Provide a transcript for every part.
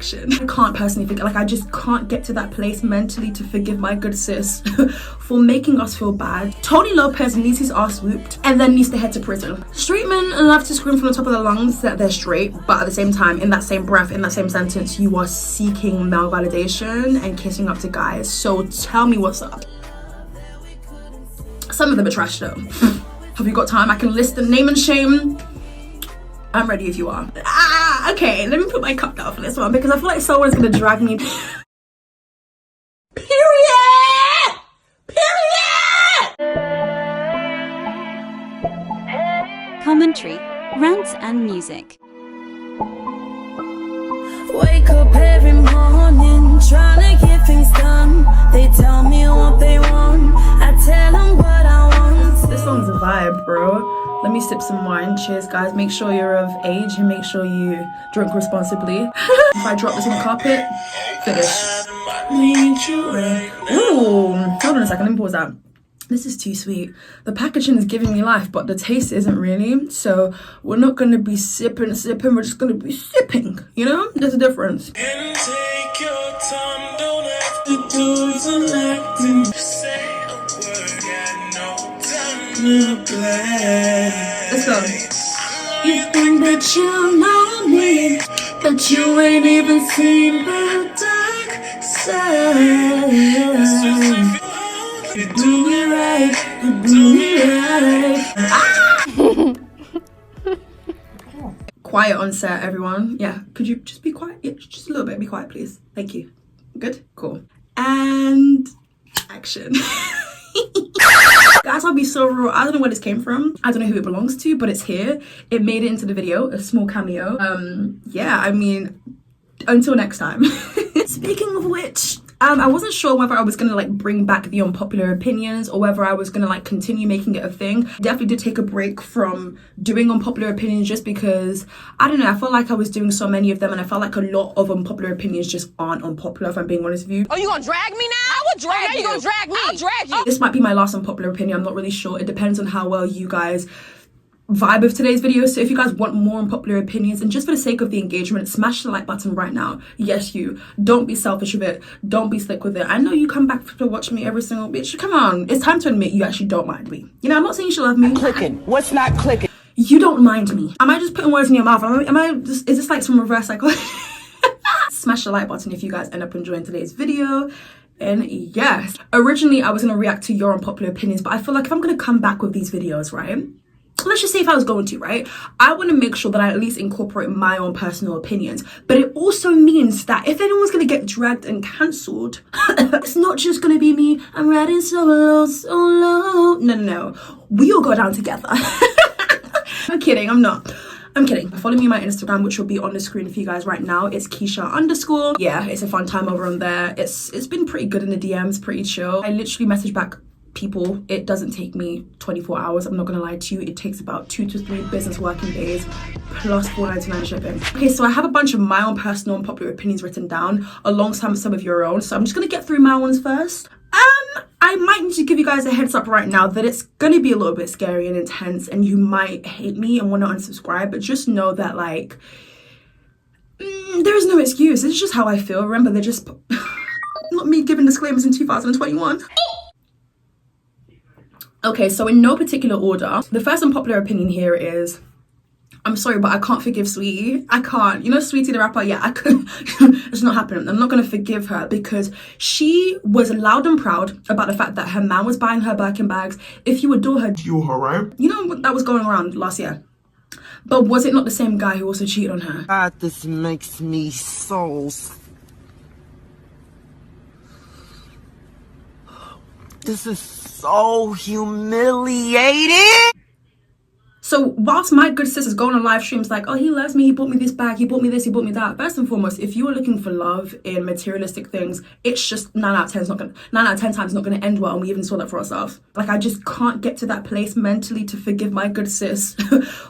action. I can't personally forget, like I just can't get to that place mentally to forgive my good sis for making us feel bad. Tony Lopez needs his ass whooped and then needs to head to prison. Straight men love to scream from the top of their lungs that they're straight, but at the same time, in that same breath, in that same sentence, you are seeking male validation and kissing up to guys. So tell me what's up. Some of them are trash though. Have you got time? I can list the name and shame. I'm ready if you are. Okay, let me put my cup down for this one because I feel like someone's gonna drag me. Period! Commentary, rants and music. Wake up every morning trying to get things done. They tell me what they want, I tell them what I want. This song's a vibe, bro. Let me sip some wine. Cheers, guys. Make sure you're of age and make sure you drink responsibly. If I drop this on the carpet, finish. Ooh, hold on a second. Let me pause that. This is too sweet. The packaging is giving me life, but the taste isn't really. So we're not going to be sipping. We're just going to be sipping. You know? There's a difference. And take your time. Don't have to do selecting. Say a word. Got no time to play. Let's go. You think that you know me, but you ain't even seen the dark side. You do me right, you do me right. Quiet on set, everyone. Yeah, could you just be quiet? Yeah, just a little bit. Be quiet, please. Thank you. Good? Cool. And action. Guys, I'll be so real. I don't know where this came from. I don't know who it belongs to, but it's here. It made it into the video, a small cameo. Yeah, I mean, until next time. Speaking of which, I wasn't sure whether I was gonna like bring back the unpopular opinions or whether I was gonna like continue making it a thing. Definitely did take a break from doing unpopular opinions just because, I don't know, I felt like I was doing so many of them and I felt like a lot of unpopular opinions just aren't unpopular, if I'm being honest with you. Oh, you gonna drag me now? I would drag you. You gonna drag me? I'll drag you. This might be my last unpopular opinion. I'm not really sure. It depends on how well you guys vibe with today's video. So if you guys want more unpopular opinions, and just for the sake of the engagement, smash the like button right now. Yes, you. Don't be selfish with it. Don't be slick with it. I know you come back to watch me every single bitch. Come on. It's time to admit you actually don't mind me. You know, I'm not saying you should love me. Clicking. What's not clicking? You don't mind me. Am I just putting words in your mouth? Is this like some reverse psychology? Smash the like button if you guys end up enjoying today's video. And yes, originally I was going to react to your unpopular opinions, but I feel like if I'm going to come back with these videos, right? Let's just say if I was going to, right? I want to make sure that I at least incorporate my own personal opinions. But it also means that if anyone's going to get dragged and cancelled, it's not just going to be me. I'm riding solo, solo. No. We all go down together. I'm kidding. I'm not. I'm kidding. Follow me on my Instagram, which will be on the screen for you guys right now. It's Keisha_. Yeah, it's a fun time over on there. It's been pretty good in the DMs, pretty chill. I literally message back people. It doesn't take me 24 hours. I'm not gonna lie to you. It takes about 2 to 3 business working days plus $4.99 shipping. Okay, so I have a bunch of my own personal and popular opinions written down alongside some of your own. So I'm just gonna get through my ones first. I might need to give you guys a heads up right now that it's gonna be a little bit scary and intense and you might hate me and want to unsubscribe, but just know that like there is no excuse. It's just how I feel. Remember, they're just not me giving disclaimers in 2021. Okay, so in no particular order, the first unpopular opinion here is, I'm sorry, but I can't forgive Saweetie. I can't. You know Saweetie the rapper? Yeah, I couldn't. It's not happening. I'm not going to forgive her because she was loud and proud about the fact that her man was buying her Birkin bags. If you adore her, You her, right? you know what that was going around last year. But was it not the same guy who also cheated on her? God, this makes me so... This is so humiliating. So whilst my good sis is going on live streams like, oh, he loves me, he bought me this bag, he bought me this, he bought me that. First and foremost, if you are looking for love in materialistic things, it's just 9 out of 10 times not gonna end well, and we even saw that for ourselves. Like, I just can't get to that place mentally to forgive my good sis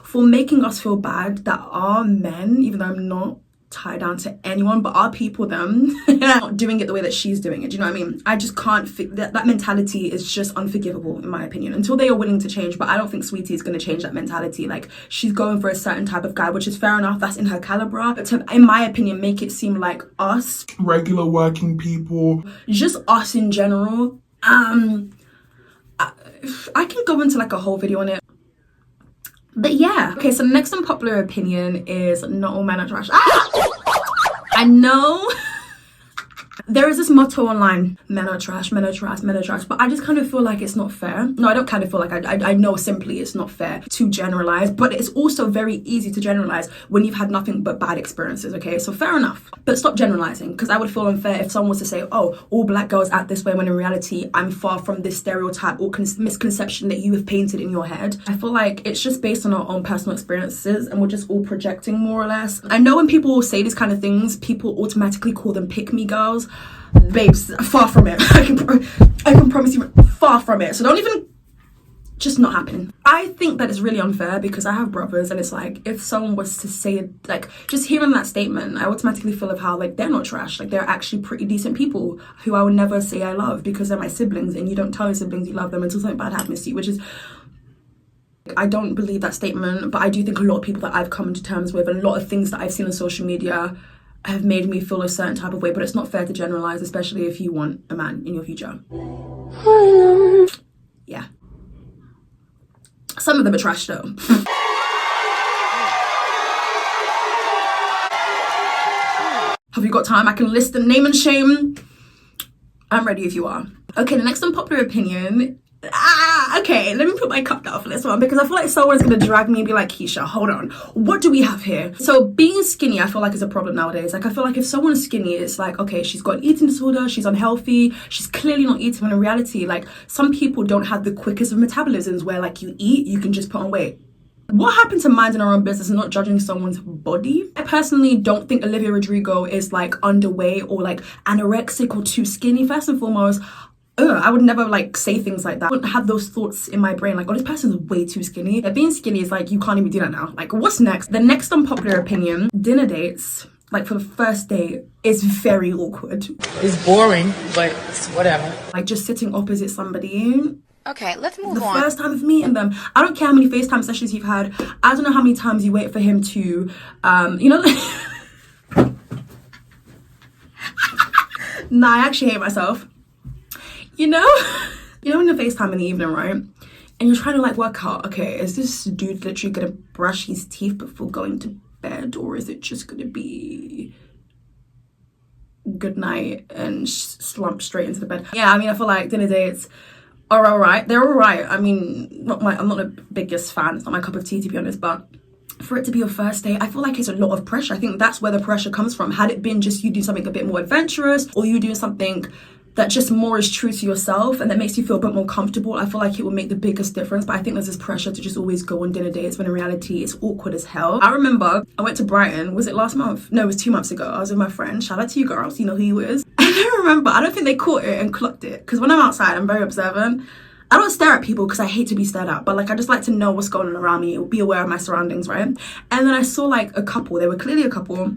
for making us feel bad that our men, even though I'm not tie down to anyone, but our people, them, not doing it the way that she's doing it. Do you know what I mean? I just can't that mentality is just unforgivable, in my opinion, until they are willing to change. But I don't think Saweetie is going to change that mentality. Like, she's going for a certain type of guy, which is fair enough, that's in her caliber, but to, in my opinion, make it seem like us regular working people, just us in general, I can go into like a whole video on it. But yeah, okay, so the next unpopular opinion is not all men are trash. I know there is this motto online, men are trash, men are trash, men are trash, but I just kind of feel like it's not fair. No, I don't kind of feel like, I know simply it's not fair to generalize, but it's also very easy to generalize when you've had nothing but bad experiences, okay? So fair enough, but stop generalizing, because I would feel unfair if someone was to say, oh, all black girls act this way, when in reality, I'm far from this stereotype or misconception that you have painted in your head. I feel like it's just based on our own personal experiences, and we're just all projecting more or less. I know when people say these kind of things, people automatically call them pick-me girls. Babes, far from it. I can promise you, far from it. So don't even, just not happening. I think that it's really unfair because I have brothers, and it's like, if someone was to say, like, just hearing that statement, I automatically feel of how, like, they're not trash. Like, they're actually pretty decent people who I would never say I love because they're my siblings, and you don't tell your siblings you love them until something bad happens to you, which is, I don't believe that statement, but I do think a lot of people that I've come to terms with, a lot of things that I've seen on social media have made me feel a certain type of way, but it's not fair to generalize, especially if you want a man in your future. Yeah. Some of them are trash though. Have you got time? I can list them name and shame. I'm ready if you are. Okay, the next unpopular opinion. Okay, let me put my cup down for this one because I feel like someone's gonna drag me and be like, Keisha, hold on, what do we have here? So being skinny, I feel like is a problem nowadays. Like, I feel like if someone's skinny, it's like, okay, she's got an eating disorder, she's unhealthy, she's clearly not eating. When in reality, like, some people don't have the quickest of metabolisms where, like, you eat, you can just put on weight. What happened to minding our own business and not judging someone's body? I personally don't think Olivia Rodrigo is like underweight or like anorexic or too skinny. First and foremost, I would never like say things like that. I wouldn't have those thoughts in my brain like, oh, this person's way too skinny. Yeah, being skinny is like, you can't even do that now. Like, what's next? The next unpopular opinion, dinner dates, like for the first date, is very awkward. It's boring, but it's whatever. Like just sitting opposite somebody. Okay, let's move on. The first time of meeting them. I don't care how many FaceTime sessions you've had. I don't know how many times you wait for him to, you know. Nah, I actually hate myself. You know when you're FaceTime in the evening, right? And you're trying to like work out, okay, is this dude literally gonna brush his teeth before going to bed, or is it just gonna be good night and slump straight into the bed? Yeah, I mean, I feel like dinner dates are alright. They're alright. I mean, I'm not the biggest fan. It's not my cup of tea, to be honest, but for it to be your first date, I feel like it's a lot of pressure. I think that's where the pressure comes from. Had it been just you doing something a bit more adventurous, or you doing something that just more is true to yourself and that makes you feel a bit more comfortable, I feel like it would make the biggest difference. But I think there's this pressure to just always go on dinner dates when in reality it's awkward as hell. I remember I went to Brighton, was it last month? No, it was 2 months ago. I was with my friend, shout out to you girls, you know who you is. And I remember, I don't think they caught it and clocked it, because when I'm outside I'm very observant. I don't stare at people because I hate to be stared at, but like I just like to know what's going on around me, or be aware of my surroundings, right? And then I saw like a couple, they were clearly a couple,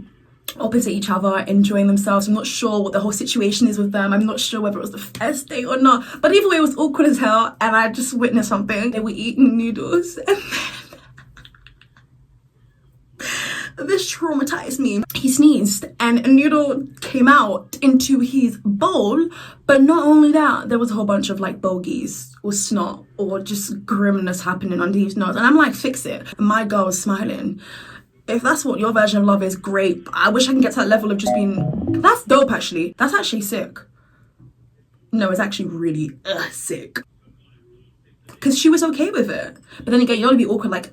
opposite each other, enjoying themselves. I'm not sure what the whole situation is with them. I'm not sure whether it was the first date or not, but either way it was awkward as hell, and I just witnessed something. They were eating noodles, and then this traumatized me. He sneezed and a noodle came out into his bowl, but not only that, there was a whole bunch of like bogeys or snot or just grimness happening under his nose, and I'm like, fix it. And my girl was smiling. If that's what your version of love is, great. I wish I can get to that level of just being, that's dope actually. That's actually sick. No, it's actually really sick. Because she was okay with it. But then again, you don't want to be awkward like,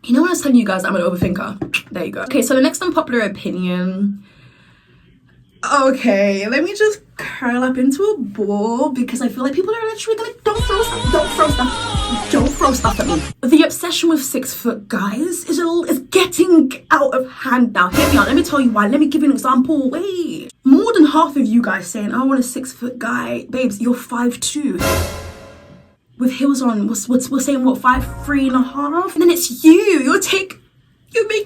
You know when I was telling you guys I'm an overthinker? There you go. Okay, so the next unpopular opinion. Okay, let me just curl up into a ball because I feel like people are literally gonna don't throw stuff at me. The obsession with 6-foot guys is getting out of hand now. Hear me out, let me tell you why. Let me give you an example. Wait. More than half of you guys saying, I want a 6-foot guy. Babes, you're 5'2". With heels on, we're saying what, 5'3.5", and then it's you're making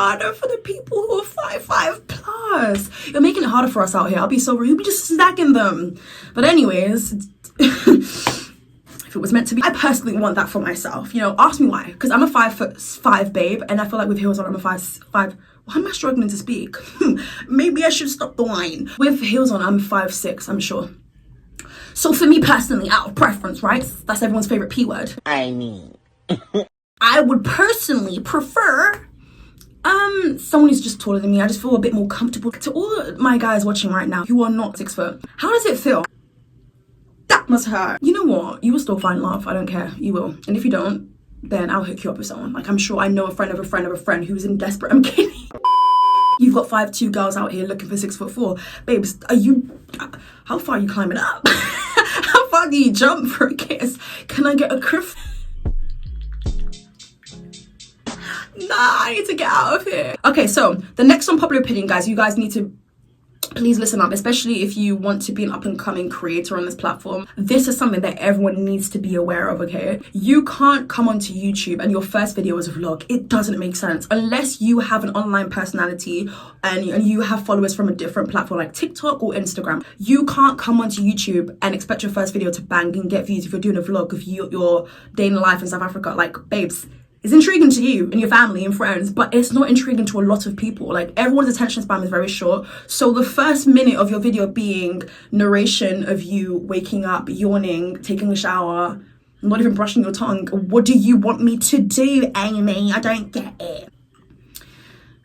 harder for the people who are 5'5 plus. You're making it harder for us out here. I'll be so rude. You'll be just stacking them. But anyways, if it was meant to be, I personally want that for myself. You know, ask me why. Because I'm a 5'5" babe, and I feel like with heels on, I'm a 5'5". Why am I struggling to speak? Maybe I should stop the wine. With heels on, I'm 5'6", I'm sure. So for me personally, out of preference, right? That's everyone's favorite P word. I mean. I would personally prefer someone who's just taller than me. I just feel a bit more comfortable. To all of my guys watching right now who are not 6 foot, how does it feel? That must hurt. You know what? You will still find love. I don't care. You will. And if you don't, then I'll hook you up with someone. Like, I'm sure I know a friend of a friend of a friend who's in desperate. I'm kidding. You've got 5'2" girls out here looking for 6'4". Babes, how far are you climbing up? How far do you jump for a kiss? Can I get a criff? Nah, I need to get out of here. Okay, so the next unpopular opinion, guys, you guys need to please listen up, especially if you want to be an up-and-coming creator on this platform. This is something that everyone needs to be aware of, okay? You can't come onto YouTube and your first video is a vlog. It doesn't make sense unless you have an online personality and you have followers from a different platform like TikTok or Instagram. You can't come onto YouTube and expect your first video to bang and get views if you're doing a vlog of your day in life in South Africa. Like, babes, it's intriguing to you and your family and friends, but it's not intriguing to a lot of people. Like, everyone's attention span is very short. So the first minute of your video being narration of you waking up, yawning, taking a shower, not even brushing your tongue. What do you want me to do, Amy? I don't get it.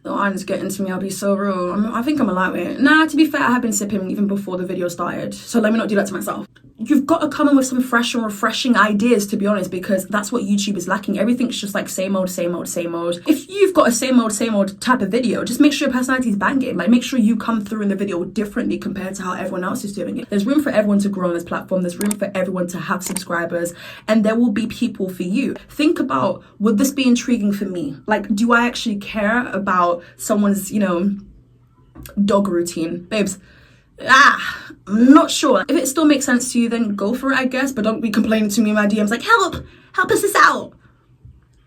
The wine's getting to me, I'll be so real. I think I'm a lightweight. Nah, to be fair, I have been sipping even before the video started. So let me not do that to myself. You've got to come in with some fresh and refreshing ideas, to be honest, because that's what YouTube is lacking. Everything's just like same old, same old, same old. If you've got a same old type of video, just make sure your personality is banging. Like, make sure you come through in the video differently compared to how everyone else is doing it. There's room for everyone to grow on this platform. There's room for everyone to have subscribers, and there will be people for you. Think about, would this be intriguing for me? Like, do I actually care about someone's, you know, dog routine? Babes, I'm not sure. If it still makes sense to you, then go for it, I guess, but don't be complaining to me in my DMs like, help us this out.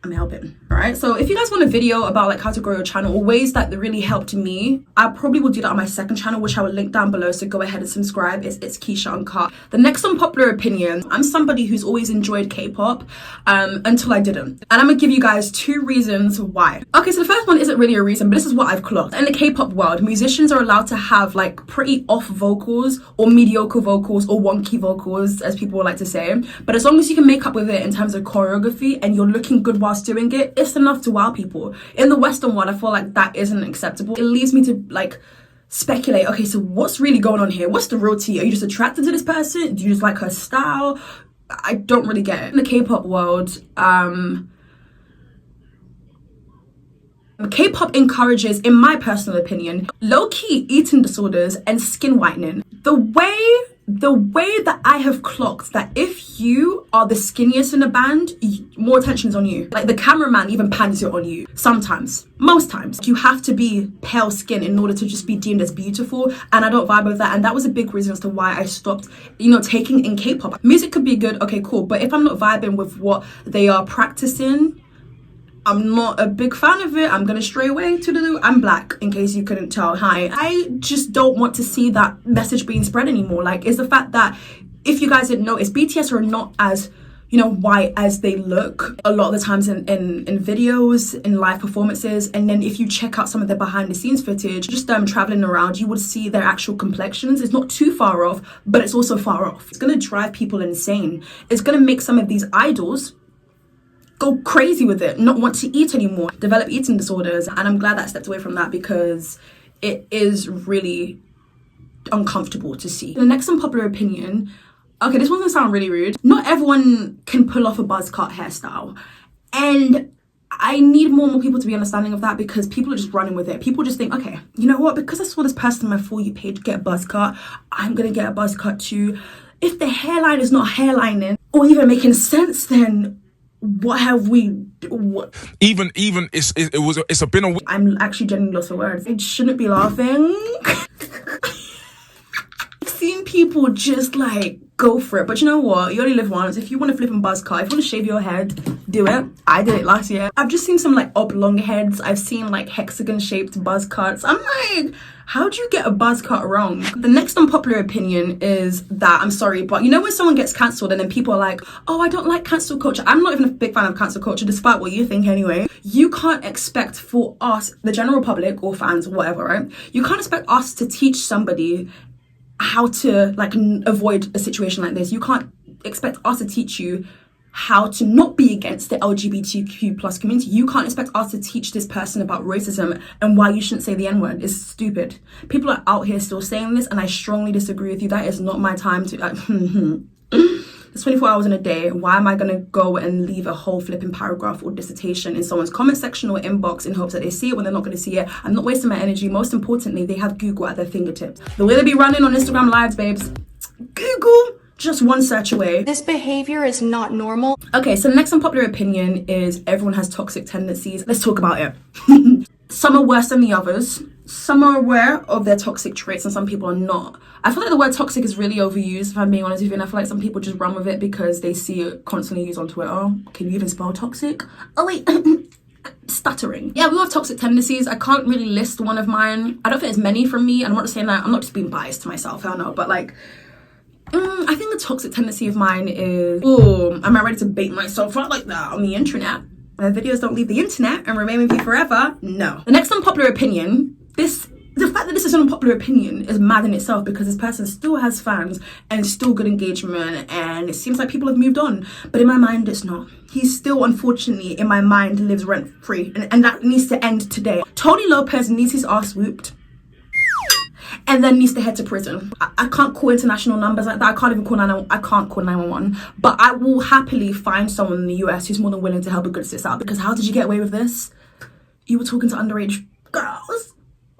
I'm helping. All right, so if you guys want a video about like how to grow your channel or ways that really helped me, I probably will do that on my second channel, which I will link down below, so go ahead and subscribe. It's Itzkeisha Uncut. The next unpopular opinion, I'm somebody who's always enjoyed K-pop until I didn't, and I'm gonna give you guys 2 reasons why. Okay, so the first one isn't really a reason, but this is what I've clocked. In the K-pop world, musicians are allowed to have like pretty off vocals or mediocre vocals or wonky vocals, as people like to say, but as long as you can make up with it in terms of choreography and you're looking good whilst doing it, it's enough to wow people. In the Western world, I feel like that isn't acceptable. It leaves me to like speculate, okay, so what's really going on here? What's the real tea? Are you just attracted to this person? Do you just like her style? I don't really get it. In the K-pop world, K-pop encourages, in my personal opinion, low-key eating disorders and skin whitening. The way that I have clocked that if you are the skinniest in a band, more attention is on you. Like, the cameraman even pans it on you. Sometimes, most times, you have to be pale skin in order to just be deemed as beautiful, and I don't vibe with that. And that was a big reason as to why I stopped, you know, taking in K-pop. Music could be good, okay, cool, but if I'm not vibing with what they are practicing, I'm not a big fan of it. I'm gonna stray away. I'm black, in case you couldn't tell. Hi. I just don't want to see that message being spread anymore. Like, it's the fact that, if you guys didn't notice, BTS are not as, you know, white as they look a lot of the times in videos, in live performances. And then if you check out some of their behind the scenes footage, just them traveling around, you would see their actual complexions. It's not too far off, but it's also far off. It's gonna drive people insane. It's gonna make some of these idols go crazy with it, not want to eat anymore, develop eating disorders. And I'm glad that I stepped away from that, because it is really uncomfortable to see. The next unpopular opinion, okay, this one's gonna sound really rude. Not everyone can pull off a buzz cut hairstyle, and I need more and more people to be understanding of that, because people are just running with it. People just think, okay, you know what, because I saw this person on my For You page get a buzz cut, I'm gonna get a buzz cut too. If the hairline is not hairlining or even making sense, then what have we? What? Even it's been a week. I'm actually genuinely lost for words. I shouldn't be laughing. seen people just like go for it, but you know what, you only live once. If you want to flip and buzz cut, if you want to shave your head, do it. I did it last year. I've just seen some like oblong heads. I've seen like hexagon shaped buzz cuts. I'm like, how'd you get a buzz cut wrong? The next unpopular opinion is that, I'm sorry, but you know when someone gets cancelled and then people are like, oh, I don't like cancel culture. I'm not even a big fan of cancel culture, despite what you think anyway. You can't expect for us, the general public or fans or whatever, right? You can't expect us to teach somebody how to like avoid a situation like this. You can't expect us to teach you how to not be against the LGBTQ plus community. You can't expect us to teach this person about racism and why you shouldn't say the N-word. It's stupid. People are out here still saying this, and I strongly disagree with you. That is not my time to It's 24 hours in a day. Why am I gonna go and leave a whole flipping paragraph or dissertation in someone's comment section or inbox in hopes that they see it when they're not gonna see it? I'm not wasting my energy. Most importantly, they have Google at their fingertips. The way they be running on Instagram lives, babes, Google, just one search away. This behavior is not normal. Okay, so the next unpopular opinion is everyone has toxic tendencies. Let's talk about it. Some are worse than the others. Some are aware of their toxic traits and some people are not. I feel like the word toxic is really overused, if I'm being honest with you, and I feel like some people just run with it because they see it constantly used on Twitter. Can you even spell toxic? Oh wait, stuttering. Yeah, we all have toxic tendencies. I can't really list one of mine. I don't think there's many from me, and I'm not saying that, I'm not just being biased to myself, hell no, but like, I think the toxic tendency of mine is, oh, am I ready to bait myself out like that on the internet? My videos don't leave the internet and remain with you forever. No. The next unpopular opinion, the fact that this is an unpopular opinion is mad in itself because this person still has fans and still good engagement, and it seems like people have moved on. But in my mind, it's not. He still, unfortunately, in my mind, lives rent-free, and that needs to end today. Tony Lopez needs his ass whooped and then needs to head to prison. I can't call international numbers like that. I can't call 911, but I will happily find someone in the US who's more than willing to help a good sis out, because how did you get away with this? You were talking to underage girls,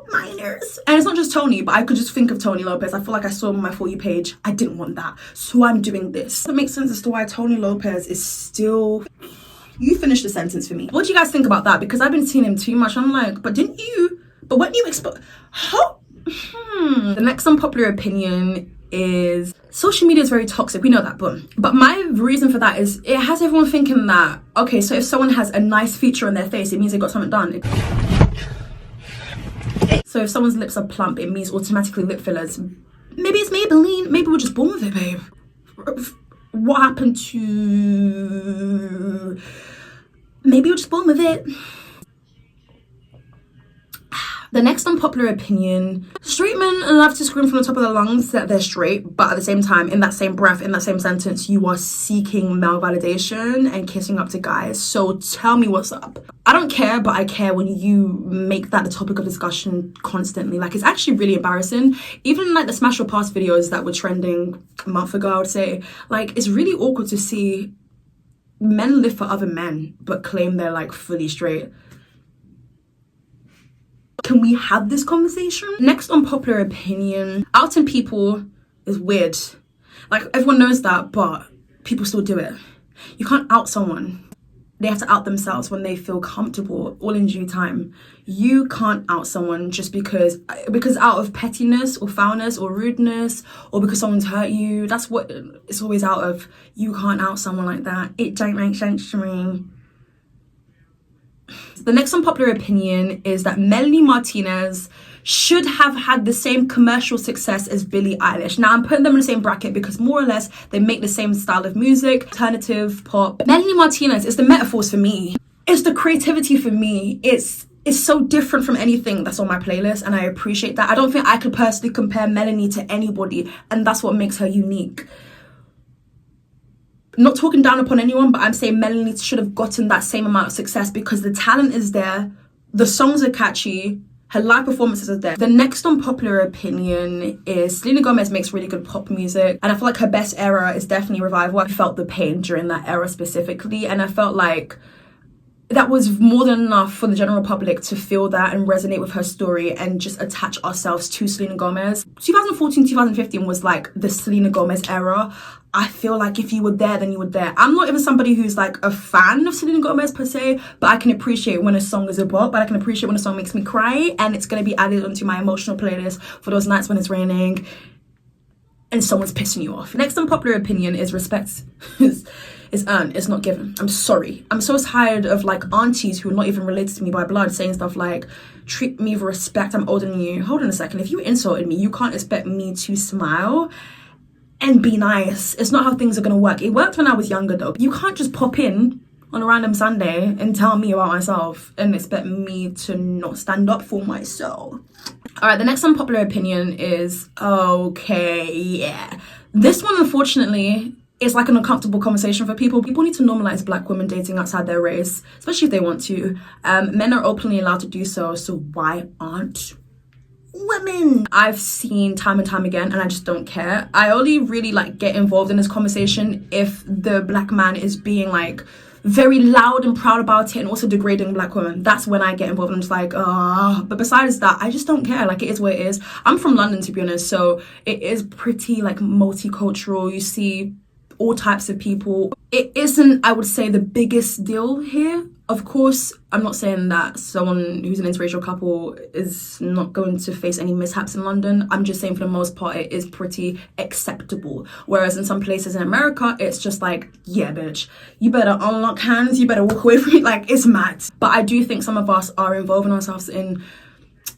minors. And it's not just Tony, but I could just think of Tony Lopez. I feel like I saw him on my For You page. I didn't want that, so I'm doing this. It makes sense as to why Tony Lopez is still... You finish the sentence for me. What do you guys think about that? Because I've been seeing him too much. I'm like, but weren't you exposed? The next unpopular opinion is social media is very toxic. We know that, but my reason for that is it has everyone thinking that, okay, so if someone has a nice feature on their face, it means they got something done. So if someone's lips are plump, it means automatically lip fillers. Maybe it's Maybelline. Maybe we're just born with it, babe. What happened to... Maybe we're just born with it. The next unpopular opinion, straight men love to scream from the top of their lungs that they're straight, but at the same time, in that same breath, in that same sentence, you are seeking male validation and kissing up to guys. So tell me what's up. I don't care, but I care when you make that the topic of discussion constantly. Like, it's actually really embarrassing. Even like the Smash or Pass videos that were trending a month ago, I would say, like, it's really awkward to see men live for other men, but claim they're like fully straight. Can we have this conversation? Next unpopular opinion, outing people is weird. Like, everyone knows that, but people still do it. You can't out someone. They have to out themselves when they feel comfortable, all in due time. You can't out someone just because out of pettiness or foulness or rudeness or because someone's hurt you. That's what it's always out of. You can't out someone like that. It don't make sense to me. The next unpopular opinion is that Melanie Martinez should have had the same commercial success as Billie Eilish. Now, I'm putting them in the same bracket because more or less they make the same style of music, alternative pop. Melanie Martinez is the metaphors for me. It's the creativity for me. It's so different from anything that's on my playlist, and I appreciate that. I don't think I could personally compare Melanie to anybody, and that's what makes her unique. Not talking down upon anyone, but I'm saying Melanie should have gotten that same amount of success because the talent is there, the songs are catchy, her live performances are there. The next unpopular opinion is Selena Gomez makes really good pop music, and I feel like her best era is definitely Revival. I felt the pain during that era specifically, and I felt like that was more than enough for the general public to feel that and resonate with her story and just attach ourselves to Selena Gomez. 2014, 2015 was like the Selena Gomez era. I feel like if you were there, then you were there. I'm not even somebody who's like a fan of Selena Gomez per se, but I can appreciate when a song is a bop, but I can appreciate when a song makes me cry, and it's going to be added onto my emotional playlist for those nights when it's raining. and someone's pissing you off. Next unpopular opinion is respect is earned, it's not given. I'm sorry. I'm so tired of like aunties who are not even related to me by blood saying stuff like, treat me with respect, I'm older than you. Hold on a second, if you insulted me, you can't expect me to smile and be nice. It's not how things are gonna work. It worked when I was younger though. You can't just pop in on a random Sunday and tell me about myself and expect me to not stand up for myself. All right, the next unpopular opinion is, okay, yeah. This one, unfortunately, is like an uncomfortable conversation for people. People need to normalize Black women dating outside their race, especially if they want to. Men are openly allowed to do so, so why aren't women? I've seen time and time again, and I just don't care. I only really like get involved in this conversation if the Black man is being like very loud and proud about it and also degrading Black women. That's when I get involved. I'm just like, but besides that, I just don't care. Like, it is what it is. I'm from London, to be honest, so it is pretty like multicultural. You see all types of people. It isn't, I would say, the biggest deal here. Of course, I'm not saying that someone who's an interracial couple is not going to face any mishaps in London. I'm just saying for the most part, it is pretty acceptable. Whereas in some places in America, it's just like, yeah, bitch, you better unlock hands, you better walk away from me. Like, it's mad. But I do think some of us are involving ourselves in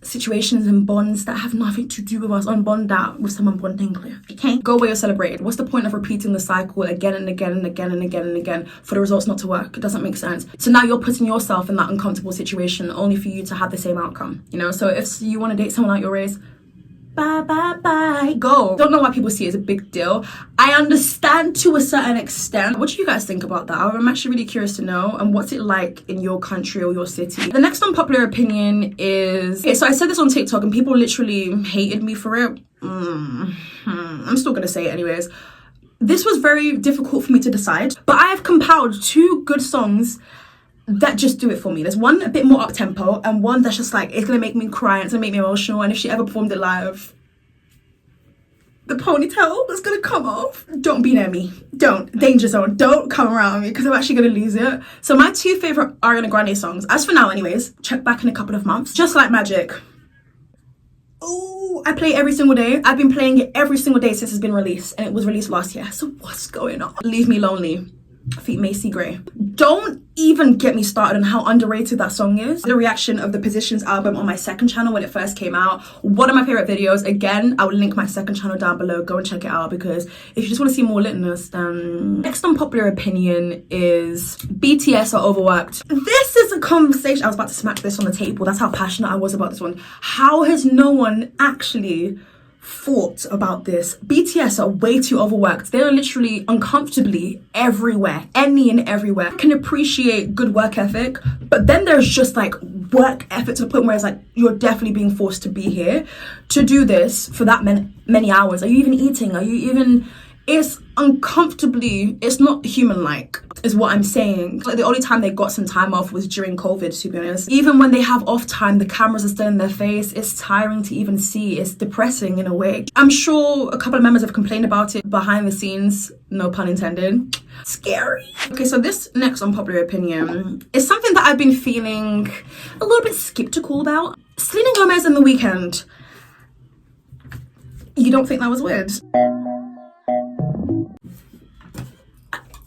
situations and bonds that have nothing to do with us. Unbond that with someone bonding clear. Okay? Go where you're celebrated. What's the point of repeating the cycle again and again and again and again and again for the results not to work? It doesn't make sense. So now you're putting yourself in that uncomfortable situation only for you to have the same outcome, you know? So if you want to date someone out your race, bye, go. Don't know why people see it as a big deal. I understand to a certain extent. What do you guys think about that? I'm actually really curious to know. And what's it like in your country or your city? The next unpopular opinion is, okay, so I said this on TikTok and people literally hated me for it. I'm still gonna say it anyways. This was very difficult for me to decide, but I have compiled two good songs that just do it for me. There's one a bit more up tempo and one that's just like, it's gonna make me cry, it's gonna make me emotional, and if she ever performed it live, the ponytail that's gonna come off, don't be near me. Don't. Danger zone. Don't come around me because I'm actually gonna lose it. So my two favorite Ariana Grande songs, as for now anyways, check back in a couple of months. Just Like Magic. Oh, I play it every single day. I've been playing it every single day since it's been released, and it was released last year. So what's going on? Leave Me Lonely feat Macy Gray. Don't even get me started on how underrated that song is. The reaction of the Positions album on my second channel when it first came out, one of my favorite videos. Again, I will link my second channel down below. Go and check it out, because if you just want to see more litness, then next unpopular opinion is BTS are overworked. This is a conversation. I was about to smack this on the table. That's how passionate I was about this one. How has no one actually thought about this? BTS are way too overworked. They're literally uncomfortably everywhere, any and everywhere. I can appreciate good work ethic, but then there's just like work ethic to the point where it's like, you're definitely being forced to be here to do this for that many hours. Are you even eating? Are you even... It's uncomfortably, it's not human-like, is what I'm saying. Like, the only time they got some time off was during COVID, to be honest. Even when they have off time, the cameras are still in their face. It's tiring to even see. It's depressing in a way. I'm sure a couple of members have complained about it behind the scenes, no pun intended. Scary. Okay, so this next unpopular opinion is something that I've been feeling a little bit skeptical about. Selena Gomez and The Weeknd. You don't think that was weird?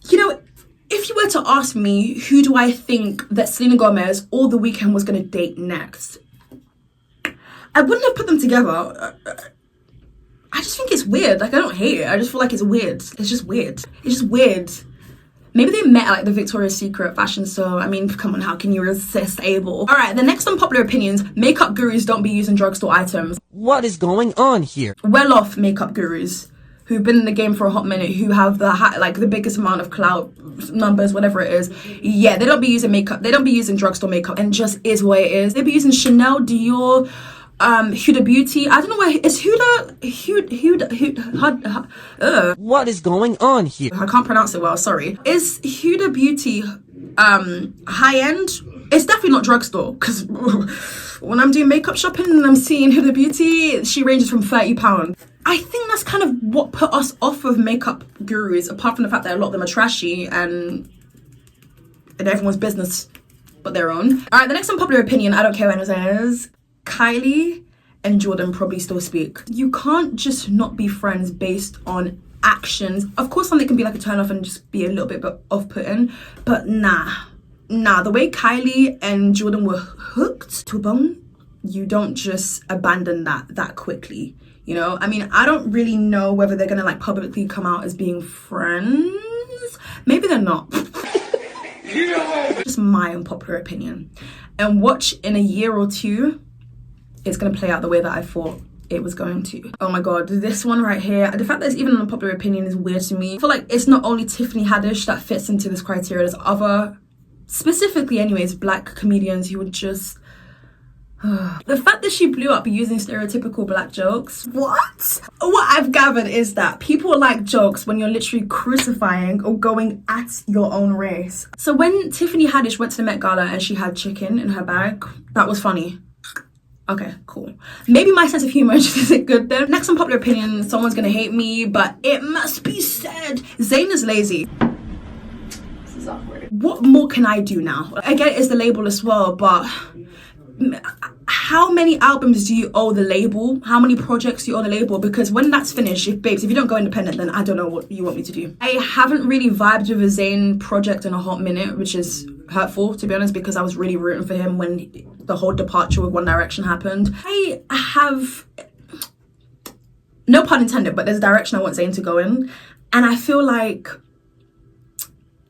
You know, if you were to ask me who do I think that Selena Gomez or The Weeknd was going to date next, I wouldn't have put them together. I just think it's weird. Like, I don't hate it. I just feel like it's weird. It's just weird. It's just weird. Maybe they met at like the Victoria's Secret fashion show. I mean, come on, how can you resist, Abel? All right, the next unpopular opinions. Makeup gurus don't be using drugstore items. What is going on here? Well-off makeup gurus who've been in the game for a hot minute, who have the biggest amount of clout, numbers, whatever it is. Yeah, they don't be using makeup. They don't be using drugstore makeup, and just is what it is. They be using Chanel, Dior, Huda Beauty. I don't know where it's Huda. What is going on here? I can't pronounce it well. Sorry. Is Huda Beauty high end? It's definitely not drugstore, because when I'm doing makeup shopping and I'm seeing Huda Beauty, she ranges from £30. I think that's kind of what put us off of makeup gurus, apart from the fact that a lot of them are trashy and everyone's business but their own. All right, the next unpopular opinion, I don't care when it says, Kylie and Jordan probably still speak. You can't just not be friends based on actions. Of course, something can be like a turn off and just be a little bit off-putting, but nah, the way Kylie and Jordan were hooked to a bone, you don't just abandon that quickly, you know? I mean, I don't really know whether they're gonna like publicly come out as being friends. Maybe they're not. Just my unpopular opinion. And watch, in a year or two, it's gonna play out the way that I thought it was going to. Oh my god, this one right here, the fact that it's even an unpopular opinion is weird to me. I feel like it's not only Tiffany Haddish that fits into this criteria, there's other, specifically anyways, black comedians who would just the fact that she blew up using stereotypical black jokes. What I've gathered is that people like jokes when you're literally crucifying or going at your own race. So when Tiffany Haddish went to the Met Gala and she had chicken in her bag, that was funny. Okay, cool. Maybe my sense of humor just isn't good then. Next unpopular opinion, someone's gonna hate me, but it must be said. Zayn is lazy. This is awkward. What more can I do now? I get it, it's the label as well, but how many albums do you owe the label? How many projects do you owe the label? Because when that's finished, if you don't go independent, then I don't know what you want me to do. I haven't really vibed with a Zayn project in a hot minute, which is hurtful, to be honest, because I was really rooting for him when the whole departure with One Direction happened. I have, no pun intended, but there's a direction I want Zayn to go in, and I feel like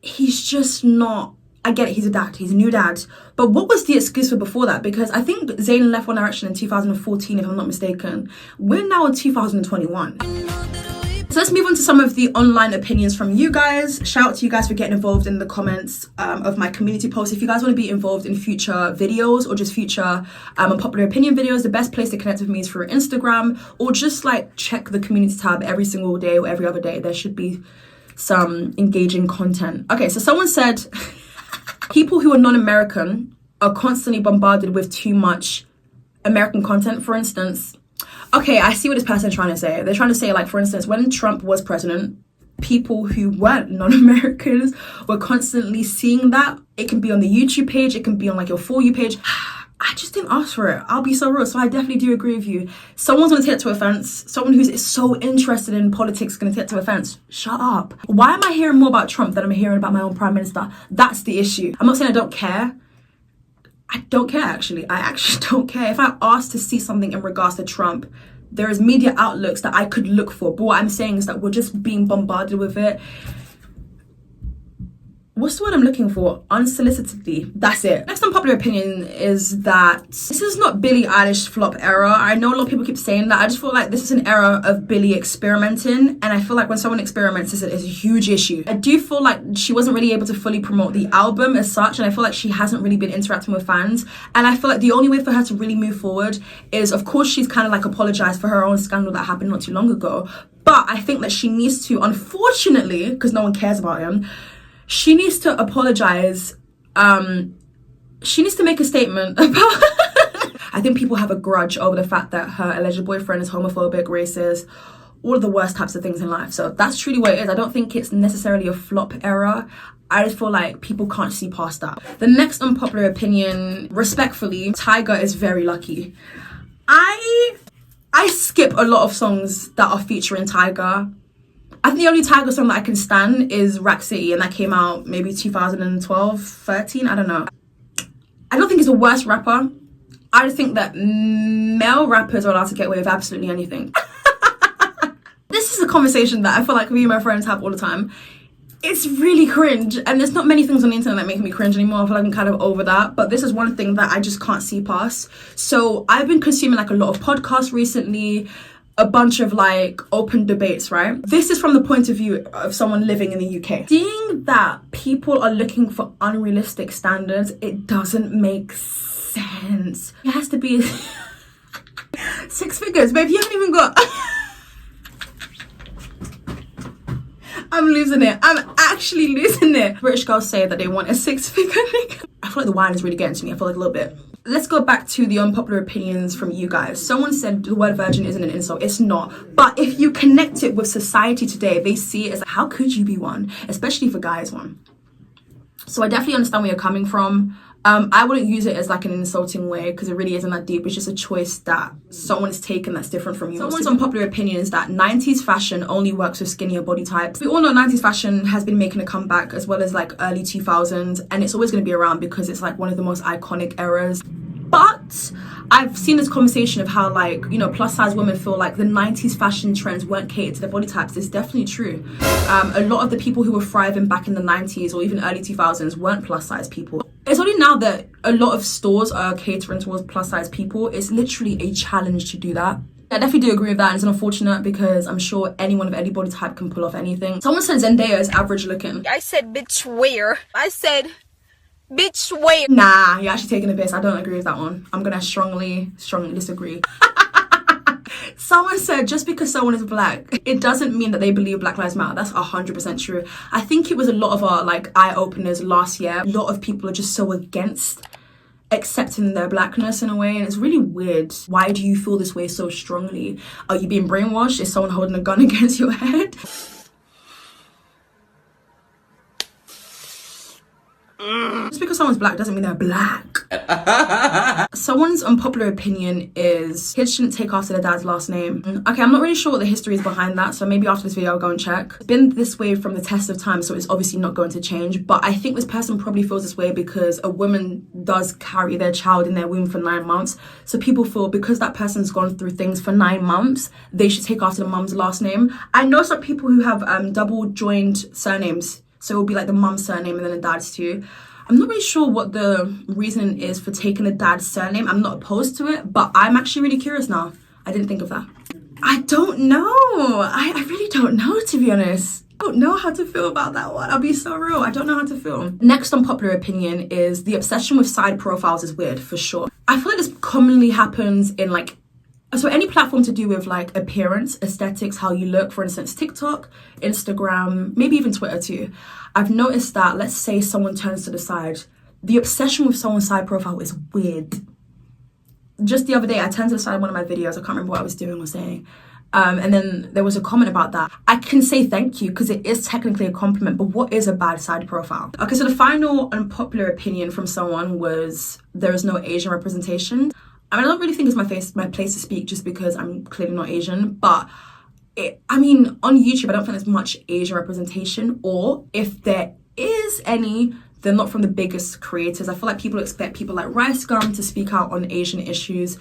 he's just not, I get it, he's a dad, he's a new dad, but what was the excuse for before that? Because I think Zayn left One Direction in 2014, if I'm not mistaken. We're now in 2021. So let's move on to some of the online opinions from you guys. Shout out to you guys for getting involved in the comments of my community posts. If you guys want to be involved in future videos or just future unpopular opinion videos, the best place to connect with me is through Instagram, or just like check the community tab every single day or every other day. There should be some engaging content. Okay, so someone said, people who are non-American are constantly bombarded with too much American content. For instance, okay, I see what this person's trying to say. They're trying to say, like, for instance, when Trump was president, people who weren't non-Americans were constantly seeing that. It can be on the YouTube page, it can be on like your For You page. I just didn't ask for it. I'll be so real. So I definitely do agree with you. Someone's gonna take it to offense. Someone who's so interested in politics is gonna take it to offense. Shut up. Why am I hearing more about Trump than I'm hearing about my own prime minister? That's the issue. I'm not saying I don't care. I don't care, actually. I actually don't care. If I asked to see something in regards to Trump, there is media outlets that I could look for. But what I'm saying is that we're just being bombarded with it. What's the word I'm looking for? Unsolicitedly. That's it. Next unpopular opinion is that this is not Billie Eilish flop era. I know a lot of people keep saying that. I just feel like this is an era of Billie experimenting, and I feel like when someone experiments, it's a huge issue. I do feel like she wasn't really able to fully promote the album as such, and I feel like she hasn't really been interacting with fans, and I feel like the only way for her to really move forward is, of course, she's kind of like apologized for her own scandal that happened not too long ago, but I think that she needs to, unfortunately, because no one cares about him, she needs to apologize. She needs to make a statement about I think people have a grudge over the fact that her alleged boyfriend is homophobic, racist, all of the worst types of things in life. So that's truly what it is. I don't think it's necessarily a flop era. I just feel like people can't see past that. The next unpopular opinion, respectfully, Tyga is very lucky. I skip a lot of songs that are featuring Tyga. I think the only Tyga song that I can stand is Rack City, and that came out maybe 2012, 13, I don't know. I don't think he's the worst rapper. I just think that male rappers are allowed to get away with absolutely anything. This is a conversation that I feel like me and my friends have all the time. It's really cringe, and there's not many things on the internet that make me cringe anymore. I feel like I'm kind of over that, but this is one thing that I just can't see past. So I've been consuming like a lot of podcasts recently, a bunch of like open debates, right? This is from the point of view of someone living in the UK. Seeing that people are looking for unrealistic standards, it doesn't make sense. It has to be 6 figures, babe. You haven't even got I'm losing it. I'm actually losing it. British girls say that they want a 6-figure nigga. I feel like the wine is really getting to me. I feel like a little bit. Let's go back to the unpopular opinions from you guys. Someone said the word virgin isn't an insult. It's not. But if you connect it with society today, they see it as, how could you be one? Especially if a guy is one. So I definitely understand where you're coming from. I wouldn't use it as like an insulting way because it really isn't that deep. It's just a choice that someone has taken that's different from you. Someone's unpopular opinion is that 90s fashion only works with skinnier body types. We all know 90s fashion has been making a comeback, as well as like early 2000s, and it's always going to be around because it's like one of the most iconic eras. But I've seen this conversation of how, like, you know, plus size women feel like the 90s fashion trends weren't catered to their body types. It's definitely true. A lot of the people who were thriving back in the 90s or even early 2000s weren't plus size people. It's only now that a lot of stores are catering towards plus size people. It's literally a challenge to do that. I definitely do agree with that, and it's unfortunate because I'm sure anyone of any body type can pull off anything. Someone said Zendaya is average looking. I said, bitch, where? I said, bitch, where? Nah, you're actually taking a piss. I don't agree with that one. I'm gonna strongly disagree. Someone said just because someone is black, it doesn't mean that they believe Black Lives Matter. That's 100% true. I think it was a lot of our like eye-openers last year. A lot of people are just so against accepting their blackness in a way, and it's really weird. Why do you feel this way so strongly? Are you being brainwashed? Is someone holding a gun against your head? Just because someone's black doesn't mean they're black. Someone's unpopular opinion is kids shouldn't take after their dad's last name. Okay, I'm not really sure what the history is behind that, so maybe after this video I'll go and check. It's been this way from the test of time, so it's obviously not going to change, but I think this person probably feels this way because a woman does carry their child in their womb for 9 months, so people feel because that person's gone through things for 9 months, they should take after the mum's last name. I know some people who have double joined surnames, so it will be like the mum's surname and then the dad's too. I'm not really sure what the reason is for taking the dad's surname. I'm not opposed to it, but I'm actually really curious now. I didn't think of that. I don't know. I really don't know, to be honest. I don't know how to feel about that one. I'll be so real. I don't know how to feel. Next unpopular opinion is the obsession with side profiles is weird, for sure. I feel like this commonly happens in like, so any platform to do with like appearance, aesthetics, how you look, for instance, TikTok, Instagram, maybe even Twitter too. I've noticed that, let's say someone turns to the side, the obsession with someone's side profile is weird. Just the other day, I turned to the side of one of my videos, I can't remember what I was doing or saying, and then there was a comment about that. I can say thank you because it is technically a compliment, but what is a bad side profile? Okay, so the final unpopular opinion from someone was there is no Asian representation. I mean, I don't really think it's my place to speak just because I'm clearly not Asian, but I mean, on YouTube, I don't think there's much Asian representation, or if there is any, they're not from the biggest creators. I feel like people expect people like Rice Gum to speak out on Asian issues,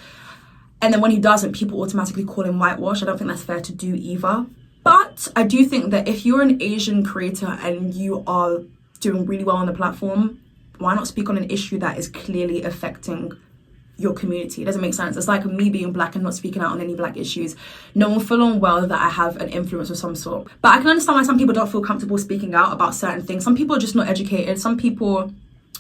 and then when he doesn't, people automatically call him whitewash. I don't think that's fair to do either. But I do think that if you're an Asian creator and you are doing really well on the platform, why not speak on an issue that is clearly affecting your community? It doesn't make sense. It's like me being black and not speaking out on any black issues, knowing full on well that I have an influence of some sort. But I can understand why some people don't feel comfortable speaking out about certain things. Some people are just not educated. Some people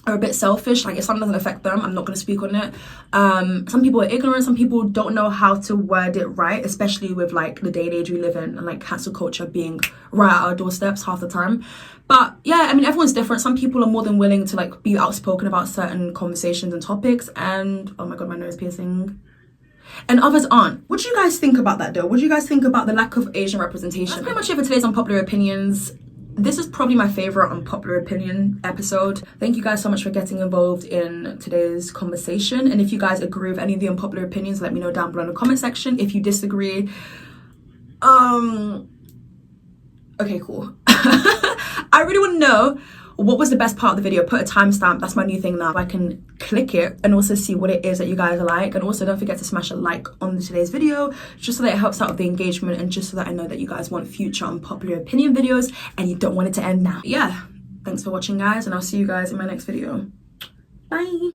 are a bit selfish. Like if something doesn't affect them, I'm not going to speak on it. Some people are ignorant. Some people don't know how to word it right, especially with like the day and age we live in and like cancel culture being right at our doorsteps half the time. But yeah, I mean, everyone's different. Some people are more than willing to like be outspoken about certain conversations and topics, and oh my god, my nose piercing, and others aren't. What do you guys think about that though? What do you guys think about the lack of Asian representation? That's pretty much it for today's unpopular opinions. This is probably my favorite unpopular opinion episode. Thank you guys so much for getting involved in today's conversation, and if you guys agree with any of the unpopular opinions, let me know down below in the comment section. If you disagree, okay, cool. I really want to know what was the best part of the video. Put a timestamp. That's my new thing now. I can click it and also see what it is that you guys like. And also don't forget to smash a like on today's video, just so that it helps out with the engagement and just so that I know that you guys want future unpopular opinion videos and you don't want it to end now. Yeah, thanks for watching guys, and I'll see you guys in my next video. Bye.